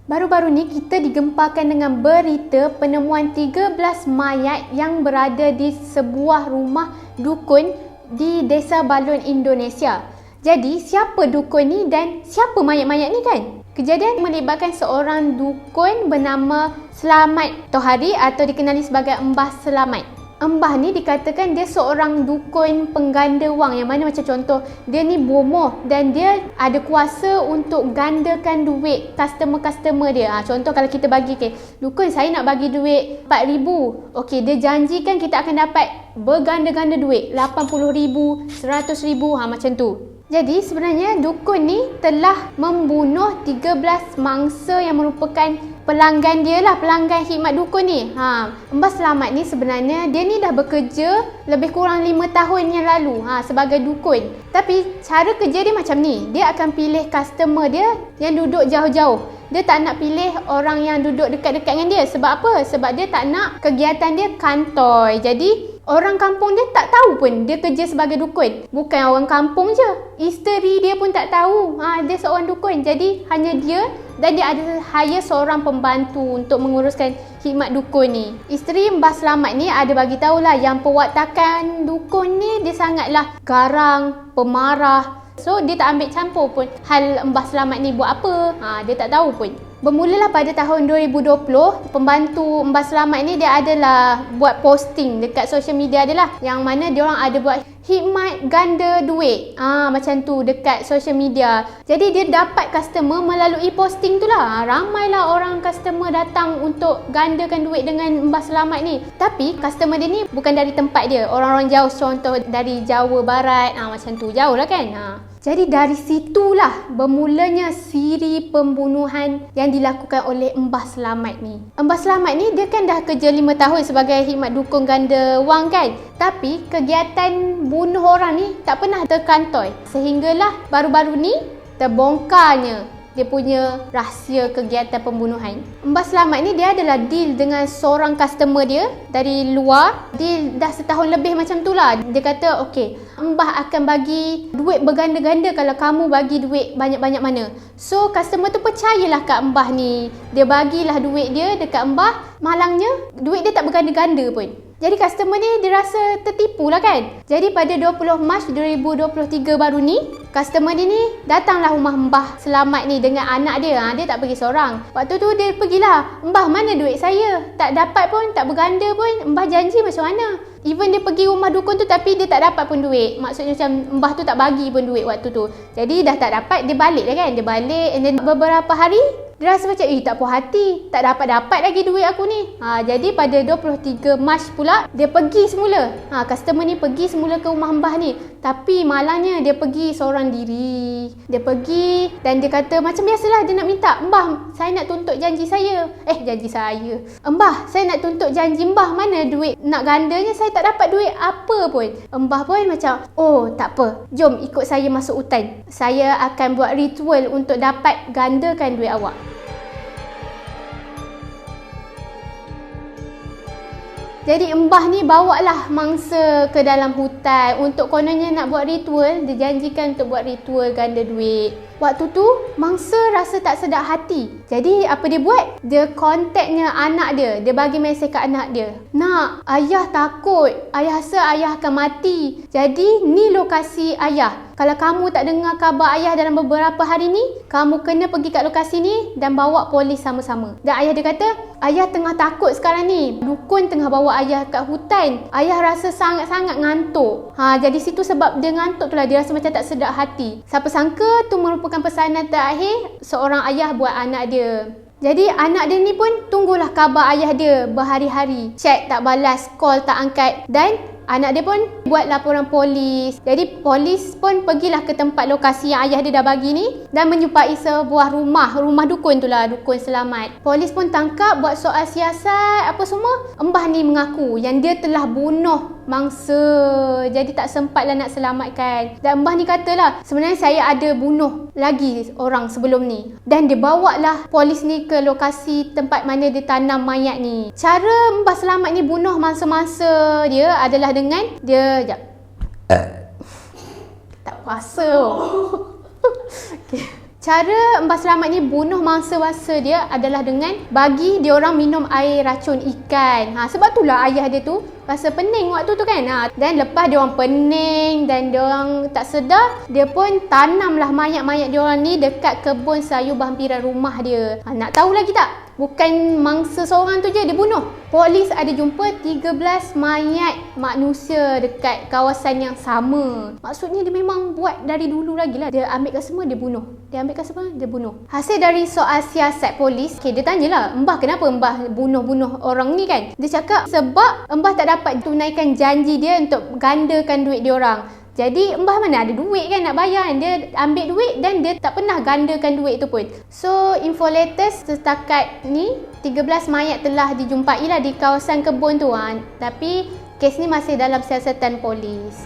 Baru-baru ni kita digempakan dengan berita penemuan 13 mayat yang berada di sebuah rumah dukun di Desa Balun, Indonesia. Jadi, siapa dukun ni dan siapa mayat-mayat ni kan? Kejadian melibatkan seorang dukun bernama Selamat Tohari atau dikenali sebagai Mbah Selamat. Mbah ni dikatakan dia seorang dukun pengganda wang, yang mana macam contoh dia ni bomoh dan dia ada kuasa untuk gandakan duit customer-customer dia. Contoh kalau kita bagi dukun saya nak bagi duit 4,000. Okey, dia janjikan kita akan dapat berganda-ganda duit 80,000, 100,000 macam tu. Jadi sebenarnya dukun ni telah membunuh 13 mangsa yang merupakan pelanggan dia lah, pelanggan khidmat dukun ni. Mbah Selamat ni sebenarnya dia ni dah bekerja lebih kurang 5 tahun yang lalu sebagai dukun. Tapi cara kerja dia macam ni, dia akan pilih customer dia yang duduk jauh-jauh. Dia tak nak pilih orang yang duduk dekat-dekat dengan dia. Sebab apa? Sebab dia tak nak kegiatan dia kantoi. Jadi orang kampung dia tak tahu pun dia kerja sebagai dukun. Bukan orang kampung je, isteri dia pun tak tahu dia seorang dukun. Jadi hanya dia, dan dia ada hire seorang pembantu untuk menguruskan khidmat dukun ni. Isteri Mbah Selamat ni ada bagi tahulah yang perwatakan dukun ni dia sangatlah garang, pemarah. So dia tak ambil campur pun hal Mbah Selamat ni buat apa. Dia tak tahu pun. Bermulalah pada tahun 2020, pembantu Mbah Selamat ni dia adalah buat posting dekat social media dia lah, yang mana dia orang ada buat khidmat ganda duit macam tu dekat social media. Jadi dia dapat customer melalui posting tu lah. Ramailah orang customer datang untuk gandakan duit dengan Mbah Selamat ni. Tapi customer dia ni bukan dari tempat dia, orang-orang jauh, contoh dari Jawa Barat macam tu, jauh lah kan. Jadi dari situlah bermulanya siri pembunuhan yang dilakukan oleh Mbah Selamat ni. Mbah Selamat ni dia kan dah kerja 5 tahun sebagai khidmat dukun ganda wang kan. Tapi kegiatan bunuh orang ni tak pernah terkantoi. Sehinggalah baru-baru ni terbongkarnya dia punya rahsia kegiatan pembunuhan. Mbah Selamat ni dia adalah deal dengan seorang customer dia dari luar. Deal dah setahun lebih macam tu lah. Dia kata okey, Mbah akan bagi duit berganda-ganda kalau kamu bagi duit banyak-banyak mana. So customer tu percayalah kat Mbah ni. Dia bagilah duit dia dekat Mbah. Malangnya duit dia tak berganda-ganda pun. Jadi customer ni dia rasa tertipu lah kan. Jadi pada 20 Mac 2023 baru ni, customer dia ni datanglah rumah Mbah Selamat ni dengan anak dia. Dia tak pergi seorang. Waktu tu dia pergilah, Mbah mana duit saya? Tak dapat pun, tak berganda pun. Mbah janji macam mana? Even dia pergi rumah dukun tu tapi dia tak dapat pun duit. Maksudnya macam Mbah tu tak bagi pun duit waktu tu. Jadi dah tak dapat, dia balik lah kan. Dia balik and then beberapa hari dia rasa macam tak puas hati, tak dapat-dapat lagi duit aku ni. Jadi pada 23 Mac pula dia pergi semula. Customer ni pergi semula ke rumah Mbah ni. Tapi malangnya dia pergi seorang diri. Dia pergi dan dia kata macam biasalah dia nak minta, Mbah saya nak tuntut janji saya. Janji saya. Mbah saya nak tuntut janji Mbah, mana duit nak gandanya, saya tak dapat duit apa pun. Mbah pun macam, oh tak apa, jom ikut saya masuk hutan. Saya akan buat ritual untuk dapat gandakan duit awak. Jadi Mbah ni bawalah mangsa ke dalam hutan untuk kononnya nak buat ritual. Dia janjikan untuk buat ritual ganda duit. Waktu tu mangsa rasa tak sedap hati. Jadi apa dia buat? Dia kontaknya anak dia. Dia bagi mesej ke anak dia. Nak, ayah takut. Ayah rasa ayah akan mati. Jadi ni lokasi ayah. Kalau kamu tak dengar khabar ayah dalam beberapa hari ni, kamu kena pergi kat lokasi ni dan bawa polis sama-sama. Dan ayah dia kata, ayah tengah takut sekarang ni. Dukun tengah bawa ayah kat hutan. Ayah rasa sangat-sangat ngantuk. Jadi situ sebab dia ngantuk tu lah. Dia rasa macam tak sedap hati. Siapa sangka tu merupakan pesanan terakhir seorang ayah buat anak dia. Jadi anak dia ni pun tunggulah khabar ayah dia berhari-hari. Chat tak balas, call tak angkat. Dan anak dia pun buat laporan polis. Jadi polis pun pergilah ke tempat lokasi yang ayah dia dah bagi ni dan menjumpai sebuah rumah dukun tu lah, dukun Selamat. Polis pun tangkap, buat soal siasat apa semua. Mbah ni mengaku yang dia telah bunuh mangsa. Jadi tak sempatlah nak selamatkan. Dan Mbah ni katalah, sebenarnya saya ada bunuh lagi orang sebelum ni. Dan dia bawalah polis ni ke lokasi tempat mana dia tanam mayat ni. Cara Mbah Selamat ni bunuh mangsa-mangsa dia adalah dengan dia tak puasa. Okay. Cara Mbah Selamat ni bunuh mangsa-mangsa dia adalah dengan bagi dia orang minum air racun ikan. Sebab itulah ayah dia tu rasa pening waktu tu kan. Dan lepas dia orang pening dan dia orang tak sedar, dia pun tanamlah mayat-mayat dia orang ni dekat kebun sayur berhampiran rumah dia. Nak tahu lagi tak? Bukan mangsa seorang tu je dia bunuh. Polis ada jumpa 13 mayat manusia dekat kawasan yang sama. Maksudnya dia memang buat dari dulu lagi lah. Dia ambilkan semua, dia bunuh. Dia ambilkan semua, dia bunuh. Hasil dari soal siasat polis, dia tanyalah, Mbah kenapa Mbah bunuh-bunuh orang ni kan? Dia cakap sebab Mbah tak dapat tunaikan janji dia untuk gandakan duit dia orang. Jadi Mbah mana ada duit kan nak bayar kan? Dia ambil duit dan dia tak pernah gandakan duit tu pun. So info latest setakat ni 13 mayat telah dijumpai lah di kawasan kebun tu. Tapi kes ni masih dalam siasatan polis.